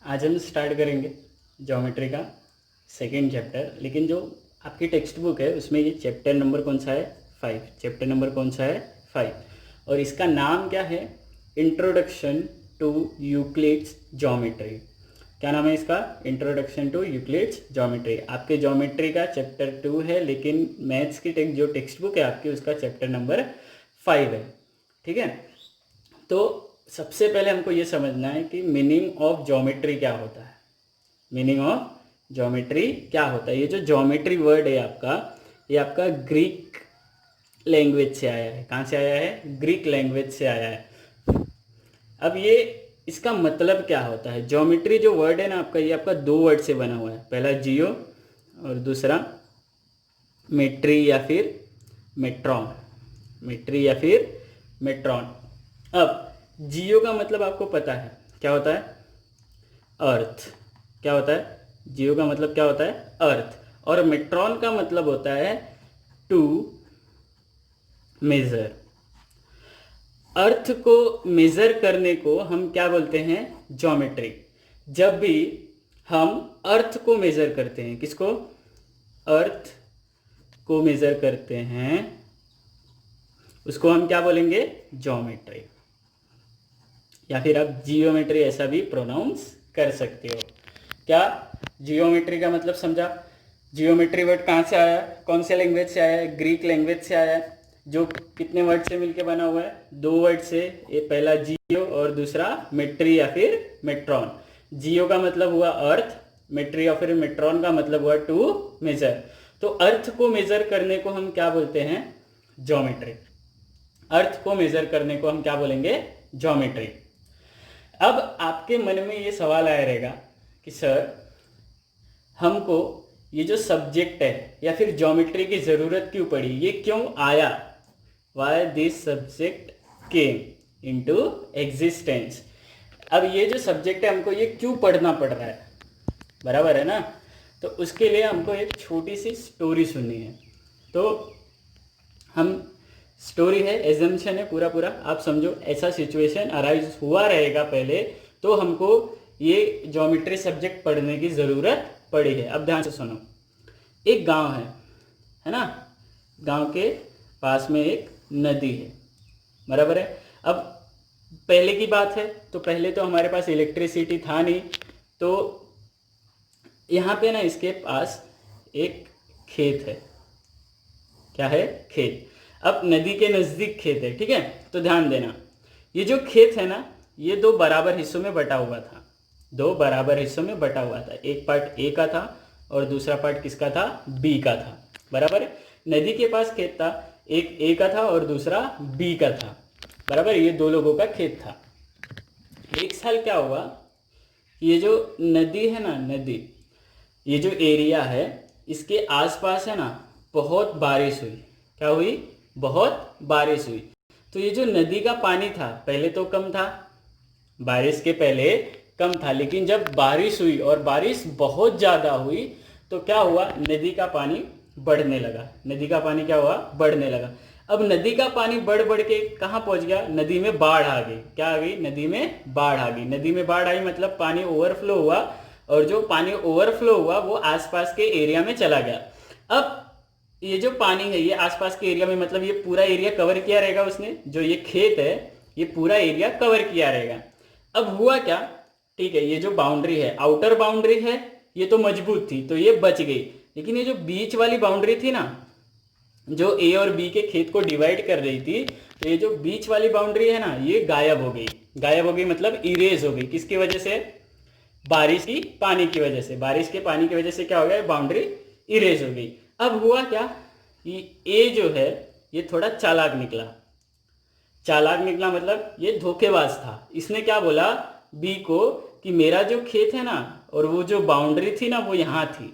आज हम स्टार्ट करेंगे ज्योमेट्री का सेकंड चैप्टर। लेकिन जो आपकी टेक्स्ट बुक है उसमें ये चैप्टर नंबर कौन सा है? 5। चैप्टर नंबर कौन सा है? 5। और इसका नाम क्या है? Introduction to Euclid's geometry. क्या नाम है इसका? Introduction to Euclid's geometry. आपके ज्योमेट्री का चैप्टर 2 है, लेकिन मैथ्स की जो टेक्स्ट बुक है आपकी उसका चैप्टर नंबर 5 है। ठीक है, तो सबसे पहले हमको ये समझना है कि मीनिंग ऑफ ज्योमेट्री क्या होता है। मीनिंग ऑफ ज्योमेट्री क्या होता है? ये जो ज्योमेट्री वर्ड है आपका, ये आपका ग्रीक लैंग्वेज से आया है। कहाँ से आया है? ग्रीक लैंग्वेज से आया है। अब ये इसका मतलब क्या होता है? ज्योमेट्री जो वर्ड है ना आपका, ये आपका 2 वर्ड से बना हुआ है। पहला जियो और दूसरा मेट्री या फिर मेट्रॉन। मेट्री या फिर मेट्रॉन। अब जियो का मतलब आपको पता है क्या होता है? अर्थ। क्या होता है? जियो का मतलब क्या होता है? अर्थ। और मेट्रॉन का मतलब होता है टू मेजर। अर्थ को मेजर करने को हम क्या बोलते हैं? ज्योमेट्री। जब भी हम अर्थ को मेजर करते हैं, किसको? अर्थ को मेजर करते हैं, उसको हम क्या बोलेंगे? ज्योमेट्री, या फिर आप जियोमेट्री ऐसा भी प्रोनाउंस कर सकते हो। क्या जियोमेट्री का मतलब समझा? जियोमेट्री वर्ड कहाँ से आया? कौन से लैंग्वेज से आया है? ग्रीक लैंग्वेज से आया है, जो कितने वर्ड से मिलके बना हुआ है? 2 वर्ड से। ये पहला जियो और दूसरा मेट्री या फिर मेट्रॉन। जियो का मतलब हुआ अर्थ, मेट्री या फिर मेट्रॉन का मतलब हुआ टू मेजर। तो अर्थ को मेजर करने को हम क्या बोलते हैं? ज्योमेट्री। अर्थ को मेजर करने को हम क्या बोलेंगे? ज्योमेट्री। अब आपके मन में ये सवाल आया रहेगा कि सर, हमको ये जो सब्जेक्ट है या फिर ज्योमेट्री की ज़रूरत क्यों पड़ी? ये क्यों आया? Why this subject came into existence. अब ये जो सब्जेक्ट है हमको ये क्यों पढ़ना पड़ रहा है? बराबर है ना? तो उसके लिए हमको एक छोटी सी स्टोरी सुननी है। तो हम स्टोरी है, एजम्पशन है, पूरा पूरा आप समझो। ऐसा सिचुएशन अराइज हुआ रहेगा पहले, तो हमको ये ज्योमेट्री सब्जेक्ट पढ़ने की ज़रूरत पड़ी है। अब ध्यान से सुनो। एक गांव है ना? गांव के पास में एक नदी है, बराबर है। अब पहले की बात है तो पहले तो हमारे पास इलेक्ट्रिसिटी था नहीं, तो यहाँ पे ना इसके पास एक खेत है। क्या है? खेत। अब नदी के नज़दीक खेत है, ठीक है? तो ध्यान देना, ये जो खेत है ना, ये 2 बराबर हिस्सों में बटा हुआ था। 2 बराबर हिस्सों में बटा हुआ था। एक पार्ट ए का था और दूसरा पार्ट किसका था? बी का था। बराबर है? नदी के पास खेत था, एक ए का था और दूसरा बी का था। बराबर? ये 2 लोगों का खेत था। एक साल क्या हुआ, ये जो नदी है ना, नदी, ये जो एरिया है इसके आसपास है ना, बहुत बारिश हुई। क्या हुई? बहुत बारिश हुई। तो ये जो नदी का पानी था पहले तो कम था, बारिश के पहले कम था, लेकिन जब बारिश हुई और बारिश बहुत ज़्यादा हुई तो क्या हुआ? नदी का पानी बढ़ने लगा। नदी का पानी क्या हुआ? बढ़ने लगा। अब नदी का पानी बढ़ बढ़ के कहाँ पहुँच गया? नदी में बाढ़ आ गई। क्या आ गई? नदी में बाढ़ आ गई। नदी में बाढ़ आई मतलब पानी ओवरफ्लो हुआ, और जो पानी ओवरफ्लो हुआ वो आसपास के एरिया में चला गया। अब ये जो पानी है ये आसपास के एरिया में, मतलब ये पूरा एरिया कवर किया रहेगा उसने। जो ये खेत है ये पूरा एरिया कवर किया रहेगा। अब हुआ क्या? ठीक है, ये जो बाउंड्री है, आउटर बाउंड्री है, ये तो मजबूत थी तो ये बच गई। लेकिन ये जो बीच वाली बाउंड्री थी ना, जो ए और बी के खेत को डिवाइड कर रही थी, तो ये जो बीच वाली बाउंड्री है ना, ये गायब हो गई। गायब हो गई मतलब इरेज हो गई। किसकी वजह से? बारिश की पानी की वजह से। बारिश के पानी की वजह से क्या हो गया? बाउंड्री इरेज हो गई। अब हुआ क्या? ये जो है ये थोड़ा चालाक निकला। चालाक निकला मतलब ये धोखेबाज था। इसने क्या बोला बी को कि मेरा जो खेत है ना, और वो जो बाउंड्री थी ना, वो यहाँ थी।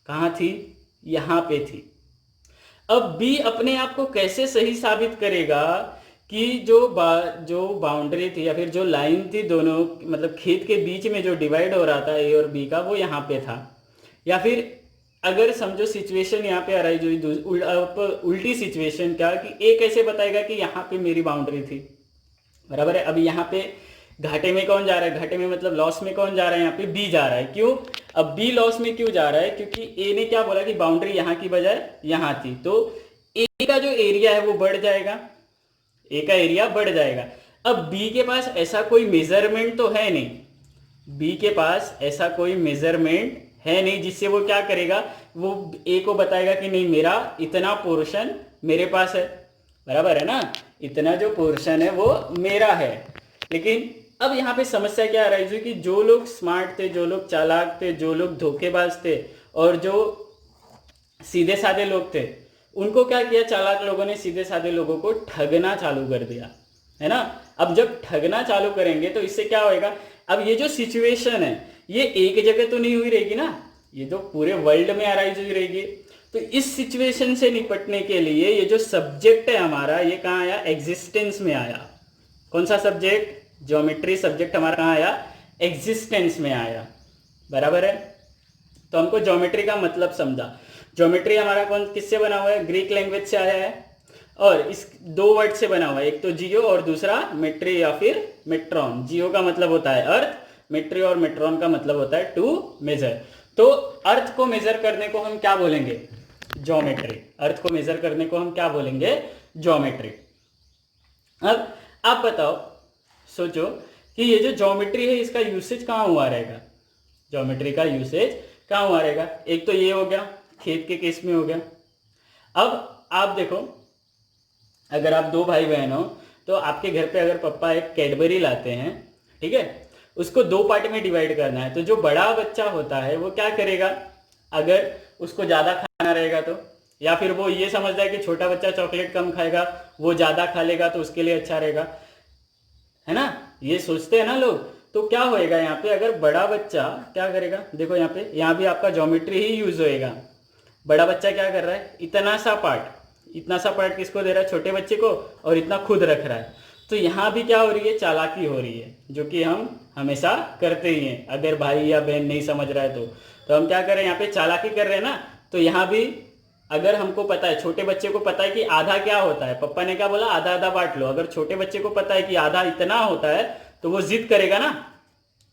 कहाँ थी? यहाँ पे थी। अब बी अपने आप को कैसे सही साबित करेगा कि जो बाउंड्री थी या फिर जो लाइन थी दोनों, मतलब खेत के बीच में जो डिवाइड हो रहा था ए और बी का, वो यहाँ पे था। या फिर अगर समझो सिचुएशन यहाँ पे अराइज हुई उल्टी सिचुएशन, क्या कि ए कैसे बताएगा कि यहाँ पे मेरी बाउंड्री थी? बराबर है? अब यहाँ पे घाटे में कौन जा रहा है, घाटे में मतलब लॉस में कौन जा रहा है, यहाँ पे बी जा रहा है। क्यों? अब बी लॉस में क्यों जा रहा है? क्योंकि ए ने क्या बोला कि बाउंड्री यहाँ की बजाय यहाँ थी, तो ए का जो एरिया है वो बढ़ जाएगा, ए का एरिया बढ़ जाएगा। अब बी के पास ऐसा कोई मेजरमेंट तो है नहीं, बी के पास ऐसा कोई मेजरमेंट है नहीं जिससे वो क्या करेगा, वो ए को बताएगा कि नहीं मेरा इतना पोर्शन मेरे पास है, बराबर है ना, इतना जो पोर्शन है वो मेरा है। लेकिन अब यहाँ पे समस्या क्या आ रही है कि जो लोग स्मार्ट थे, जो लोग चालाक थे, जो लोग धोखेबाज थे और जो सीधे साधे लोग थे, उनको क्या किया, चालाक लोगों ने सीधे साधे लोगों को ठगना चालू कर दिया, है ना। अब जब ठगना चालू करेंगे तो इससे क्या होएगा, अब ये जो सिचुएशन है ये एक जगह तो नहीं हुई रहेगी ना, ये तो पूरे वर्ल्ड में अराइज हुई रहेगी। तो इस सिचुएशन से निपटने के लिए ये जो सब्जेक्ट है हमारा, ये कहाँ आया, एग्जिस्टेंस में आया। कौन सा सब्जेक्ट? ज्योमेट्री सब्जेक्ट हमारा कहाँ आया, एग्जिस्टेंस में आया, बराबर है। तो हमको ज्योमेट्री का मतलब समझा। ज्योमेट्री हमारा कौन किससे बना हुआ है, ग्रीक लैंग्वेज से आया है और इस दो वर्ड से बना हुआ है, एक तो जियो और दूसरा मेट्री या फिर मेट्रॉन। जियो का मतलब होता है अर्थ, मेट्री और मेट्रॉन का मतलब होता है टू मेजर। तो अर्थ को मेजर करने को हम क्या बोलेंगे, ज्योमेट्री। अर्थ को मेजर करने को हम क्या बोलेंगे, ज्योमेट्री। अब आप बताओ, सोचो कि ये जो ज्योमेट्री है इसका यूसेज कहाँ हुआ रहेगा, ज्योमेट्री का यूसेज कहाँ हुआ रहेगा। एक तो ये हो गया, खेत के केस में हो गया। अब आप देखो, अगर आप दो भाई बहन हो तो आपके घर पे अगर पापा एक कैडबरी लाते हैं, ठीक है, उसको दो पार्ट में डिवाइड करना है, तो जो बड़ा बच्चा होता है वो क्या करेगा, अगर उसको ज़्यादा खाना रहेगा तो, या फिर वो ये समझता है कि छोटा बच्चा चॉकलेट कम खाएगा, वो ज़्यादा खा लेगा तो उसके लिए अच्छा रहेगा, है ना, ये सोचते हैं ना लोग। तो क्या होएगा यहाँ पे, अगर बड़ा बच्चा क्या करेगा, देखो यहाँ भी आपका ज्योमेट्री ही यूज होएगा। बड़ा बच्चा क्या कर रहा है, इतना सा पार्ट किसको दे रहा है, छोटे बच्चे को, और इतना खुद रख रहा है। तो यहाँ भी क्या हो रही है, चालाकी हो रही है, जो कि हम हमेशा करते ही हैं। अगर भाई या बहन नहीं समझ रहा है तो हम क्या कर रहे हैं, यहाँ पे चालाकी कर रहे हैं ना। तो यहाँ भी अगर हमको पता है, छोटे बच्चे को पता है कि आधा क्या होता है, पप्पा ने क्या बोला, आधा आधा बांट लो। अगर छोटे बच्चे को पता है कि आधा इतना होता है तो वो जिद करेगा ना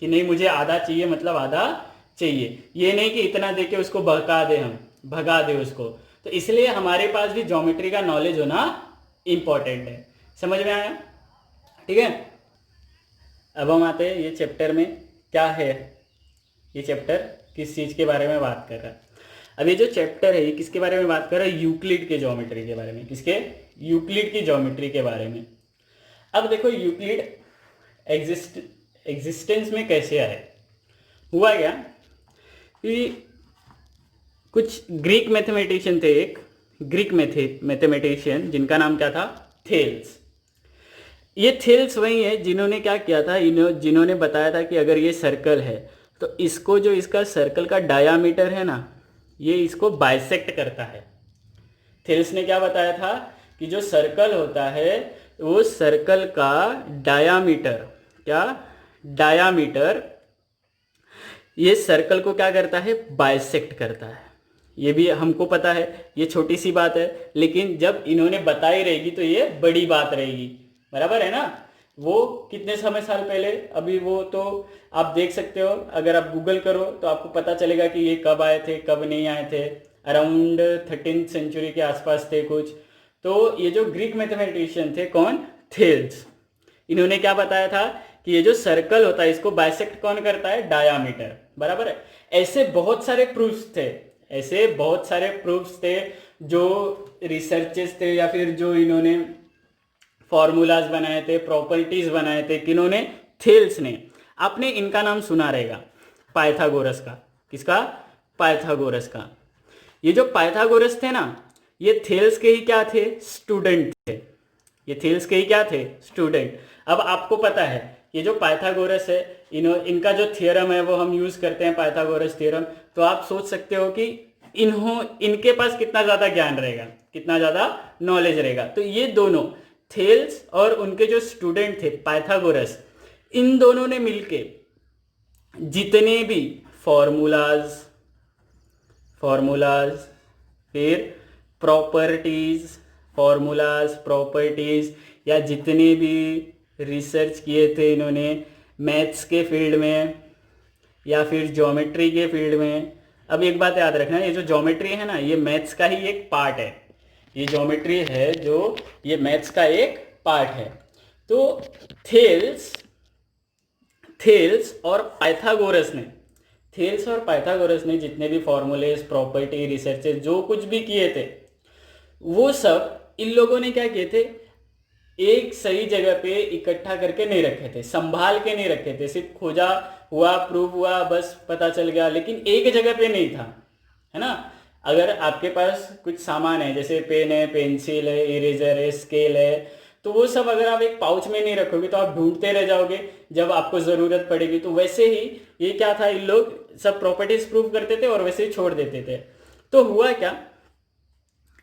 कि नहीं मुझे आधा चाहिए, मतलब आधा चाहिए, ये नहीं कि इतना दे के उसको बहका दे, हम भगा दे उसको। तो इसलिए हमारे पास भी ज्योमेट्री का नॉलेज होना इंपॉर्टेंट है। समझ में आया? ठीक है। अब हम आते हैं ये चैप्टर में क्या है, ये चैप्टर किस चीज के बारे में बात कर रहा है। अब ये जो चैप्टर है ये किसके बारे में बात कर रहा है, यूक्लिड के ज्योमेट्री के बारे में। किसके? यूक्लिड की ज्योमेट्री के बारे में। अब देखो यूक्लिड एग्जिस्टेंस में कैसे आए। हुआ क्या कि कुछ ग्रीक मैथमेटिशियन थे, एक ग्रीक मैथमेटिशियन जिनका नाम क्या था, थेल्स। ये थेल्स वही है जिन्होंने क्या किया था, जिन्होंने बताया था कि अगर ये सर्कल है तो इसको, जो इसका सर्कल का डायामीटर है ना, ये इसको बाइसेक्ट करता है। थेल्स ने क्या बताया था कि जो सर्कल होता है वो सर्कल का डायामीटर, क्या डायामीटर, ये सर्कल को क्या करता है, बाइसेक्ट करता है। ये भी हमको पता है, ये छोटी सी बात है, लेकिन जब इन्होंने बताई रहेगी तो ये बड़ी बात रहेगी, बराबर है ना। वो कितने साल पहले, अभी वो तो आप देख सकते हो, अगर आप गूगल करो तो आपको पता चलेगा कि ये कब आए थे कब नहीं आए थे। अराउंड 13th सेंचुरी के आसपास थे कुछ। तो ये जो ग्रीक मैथमेटिशियन थे, कौन, थेल्स, इन्होंने क्या बताया था कि ये जो सर्कल होता है इसको बाइसेक्ट कौन करता है, डायामीटर, बराबर है। ऐसे बहुत सारे प्रूफ्स थे, जो रिसर्चेस थे या फिर जो इन्होंने फॉर्मूलाज बनाए थे, प्रॉपर्टीज बनाए थे, किन्होंने, थेल्स ने। आपने इनका नाम सुना रहेगा, पाइथागोरस का। किसका? पाइथागोरस का। ये जो पाइथागोरस थे ना, ये थेल्स के ही क्या थे, स्टूडेंट थे। ये थेल्स के ही क्या थे, स्टूडेंट। अब आपको पता है ये जो पाइथागोरस है, इनका जो थियरम है वो हम यूज करते हैं, पाइथागोरस थियरम। तो आप सोच सकते हो कि इनके पास कितना ज्यादा ज्ञान रहेगा, कितना ज्यादा नॉलेज रहेगा। तो ये दोनों, थेल्स और उनके जो स्टूडेंट थे पाइथागोरस, इन दोनों ने मिलके जितने भी फॉर्मूलाज फिर प्रॉपर्टीज या जितने भी रिसर्च किए थे इन्होंने, मैथ्स के फील्ड में या फिर ज्योमेट्री के फील्ड में। अब एक बात याद रखना, ये जो ज्योमेट्री है ना, ये मैथ्स का ही एक पार्ट है। ये ज्योमेट्री है जो ये मैथ्स का एक पार्ट है। तो थेल्स और पाइथागोरस ने जितने भी फॉर्मूलेस, प्रॉपर्टी, रिसर्चेस जो कुछ भी किए थे, वो सब इन लोगों ने क्या किए थे, एक सही जगह पे इकट्ठा करके नहीं रखे थे, संभाल के नहीं रखे थे। सिर्फ खोजा हुआ, प्रूव हुआ, बस पता चल गया, लेकिन एक जगह पे नहीं था, है ना। अगर आपके पास कुछ सामान है, जैसे पेन है, पेंसिल है, इरेजर है, स्केल है, तो वो सब अगर आप एक पाउच में नहीं रखोगे तो आप ढूंढते रह जाओगे जब आपको ज़रूरत पड़ेगी। तो वैसे ही ये क्या था, इन लोग सब प्रॉपर्टीज प्रूव करते थे और वैसे ही छोड़ देते थे। तो हुआ क्या,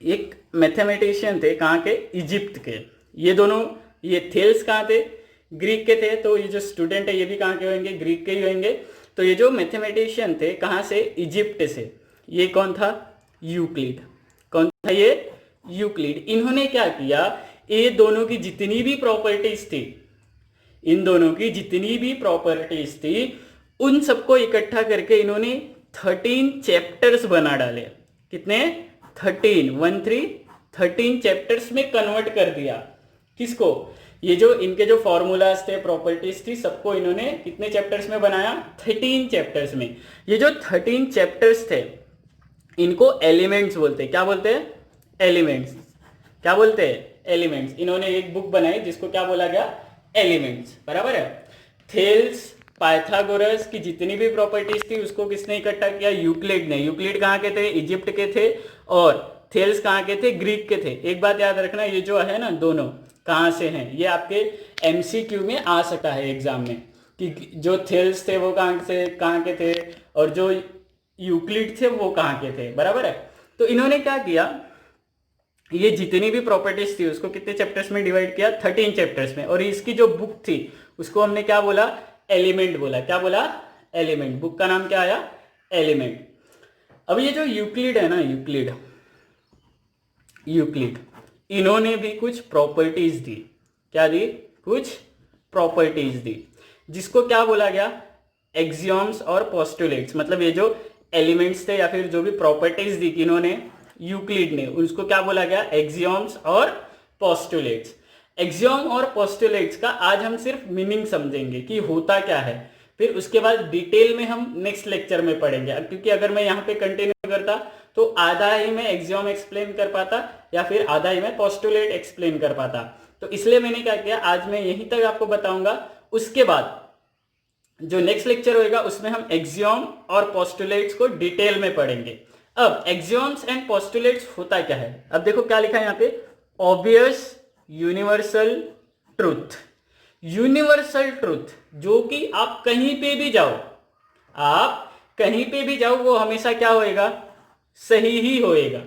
एक मैथमेटिशियन थे, कहाँ के, इजिप्ट के। ये दोनों, ये थेल्स कहाँ थे, ग्रीक के थे। तो ये जो स्टूडेंट है ये भी कहाँ के होंगे, ग्रीक के ही होंगे। तो ये जो मैथमेटिशियन थे, कहाँ से, इजिप्ट से। ये कौन था, यूक्लिड। कौन था ये, यूक्लिड। इन्होंने क्या किया, ये दोनों की जितनी भी प्रॉपर्टीज थी, इन दोनों की जितनी भी प्रॉपर्टीज थी, उन सबको इकट्ठा करके इन्होंने 13 चैप्टर्स बना डाले। कितने, 13 चैप्टर्स में कन्वर्ट कर दिया। किसको, ये जो इनके जो फॉर्मूलाज थे, प्रॉपर्टीज थी, सबको इन्होंने कितने चैप्टर्स में बनाया, 13 चैप्टर्स में। ये जो 13 चैप्टर्स थे, इनको एलिमेंट्स बोलते हैं। क्या बोलते हैं, एलिमेंट्स। क्या बोलते हैं, एलिमेंट्स। इन्होंने एक बुक बनाई जिसको क्या बोला गया, एलिमेंट्स, बराबर है। थेल्स, पाइथागोरस की जितनी भी प्रॉपर्टीज थी उसको किसने इकट्ठा किया, यूक्लिड ने। यूक्लिड कहाँ के थे, इजिप्ट के थे, और थेल्स कहाँ के थे, ग्रीक के थे। एक बात याद रखना, ये जो है ना, दोनों कहाँ से हैं, ये आपके एमसीक्यू में आ सकता है एग्जाम में, कि जो थेल्स थे वो कहाँ के थे, और जो यूक्लिड थे वो कहाँ के थे, बराबर है। तो इन्होंने क्या किया, ये जितनी भी प्रॉपर्टीज थी उसको कितने चैप्टर्स में डिवाइड किया, 13 चैप्टर्स में। और इसकी जो बुक थी उसको हमने क्या बोला, एलिमेंट बोला। क्या बोला, एलिमेंट। बुक का नाम क्या आया, एलिमेंट। अब ये जो यूक्लिड है ना, यूक्लिड इन्होंने भी कुछ प्रॉपर्टीज दी। क्या दी, कुछ प्रॉपर्टीज दी, जिसको क्या बोला गया, एक्सियोम्स और पोस्टुलेट्स। मतलब ये जो एलिमेंट्स थे या फिर जो भी प्रॉपर्टीज दी इन्होंने, यूक्लिड ने, उसको क्या बोला गया, एक्सियोम्स और पोस्टुलेट्स। एक्सियोम और पोस्टुलेट्स का आज हम सिर्फ मीनिंग समझेंगे कि होता क्या है, फिर उसके बाद डिटेल में हम नेक्स्ट लेक्चर में पढ़ेंगे। क्योंकि अगर मैं यहाँ पे कंटिन्यू करता तो आधा ही मैं एक्सियोम एक्सप्लेन कर पाता या फिर आधा ही मैं पोस्टुलेट एक्सप्लेन कर पाता। तो इसलिए मैंने क्या किया, आज मैं यहीं तक आपको बताऊंगा। उसके बाद जो नेक्स्ट लेक्चर होगा उसमें हम एक्सियोम और पोस्टुलेट्स को डिटेल में पढ़ेंगे। अब एक्सियोम्स एंड पोस्टुलेट्स होता क्या है, अब देखो क्या लिखा है यहाँ पे, obvious universal truth. Universal truth, जो कि आप कहीं पे भी जाओ, वो हमेशा क्या होएगा, सही ही होएगा।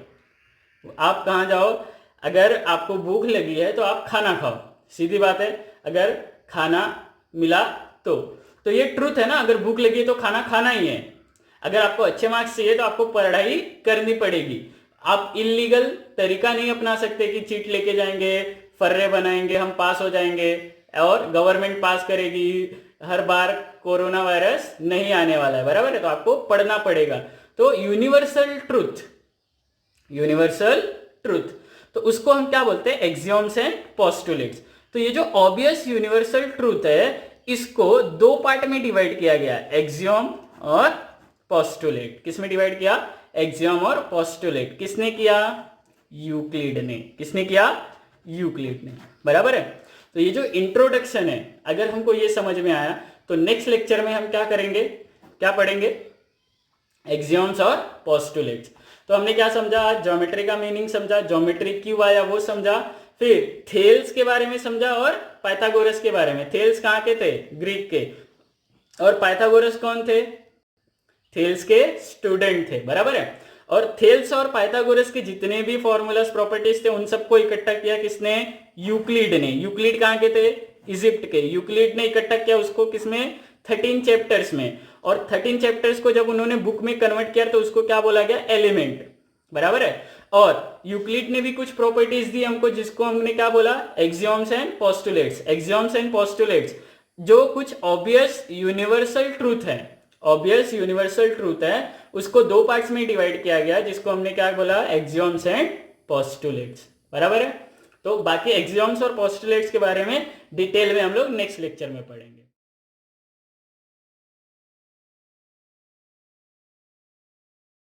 आप कहां जाओ, अगर आपको भूख लगी है तो आप खाना खाओ, सीधी बात है। अगर खाना मिला तो ये ट्रूथ है ना, अगर भूख लगी है तो खाना खाना ही है। अगर आपको अच्छे मार्क्स चाहिए तो आपको पढ़ाई करनी पड़ेगी। आप इलीगल तरीका नहीं अपना सकते कि चीट लेके जाएंगे, फर्रे बनाएंगे, हम पास हो जाएंगे और गवर्नमेंट पास करेगी, हर बार कोरोना वायरस नहीं आने वाला है, बराबर है। तो आपको पढ़ना पड़ेगा। तो यूनिवर्सल ट्रूथ, तो उसको हम क्या बोलते हैं, एक्सियोम्स एंड पोस्टुलेट्स। तो ये जो ऑब्वियस यूनिवर्सल ट्रूथ है, इसको दो पार्ट में डिवाइड किया गया, एक्सियोम और पोस्टुलेट। किस में डिवाइड किया, एक्सियोम और पोस्टुलेट। किसने किया, यूक्लिड ने। किसने किया, यूक्लिड ने, बराबर है। तो ये जो इंट्रोडक्शन है, अगर हमको ये समझ में आया तो नेक्स्ट लेक्चर में हम क्या करेंगे, क्या पढ़ेंगे, एक्सियोम्स और पोस्टुलेट्स। तो हमने क्या समझा, ज्योमेट्री का मीनिंग समझा, ज्योमेट्री क्यों आया वो समझा, फिर थेल्स के बारे में समझा और पाइथागोरस के बारे में। थेल्स कहाँ के थे, ग्रीक के, और पाइथागोरस कौन थे, थेल्स के स्टूडेंट थे, बराबर है। और थेल्स और पाइथागोरस के जितने भी फॉर्मूलास, प्रॉपर्टीज थे, उन सबको इकट्ठा किया किसने, यूक्लिड ने। यूक्लिड कहाँ के थे, इजिप्ट के। यूक्लिड ने इकट्ठा किया उसको किसमें, 13 चैप्टर्स में। और 13 चैप्टर्स को जब उन्होंने बुक में कन्वर्ट किया तो उसको क्या बोला गया, एलिमेंट, बराबर है। और यूक्लिड ने भी कुछ प्रॉपर्टीज दी हमको, जिसको हमने क्या बोला, एक्सियोम्स एंड पोस्टुलेट्स। एक्सियोम्स एंड पोस्टुलेट्स जो कुछ ऑब्वियस यूनिवर्सल ट्रूथ है, ऑब्वियस यूनिवर्सल ट्रूथ है, उसको दो पार्ट्स में डिवाइड किया गया, जिसको हमने क्या बोला, एक्सियोम्स एंड पोस्टुलेट्स, बराबर है। तो बाकी एक्सियोम्स और पोस्टुलेट्स के बारे में डिटेल में हम लोग नेक्स्ट लेक्चर में पढ़ेंगे।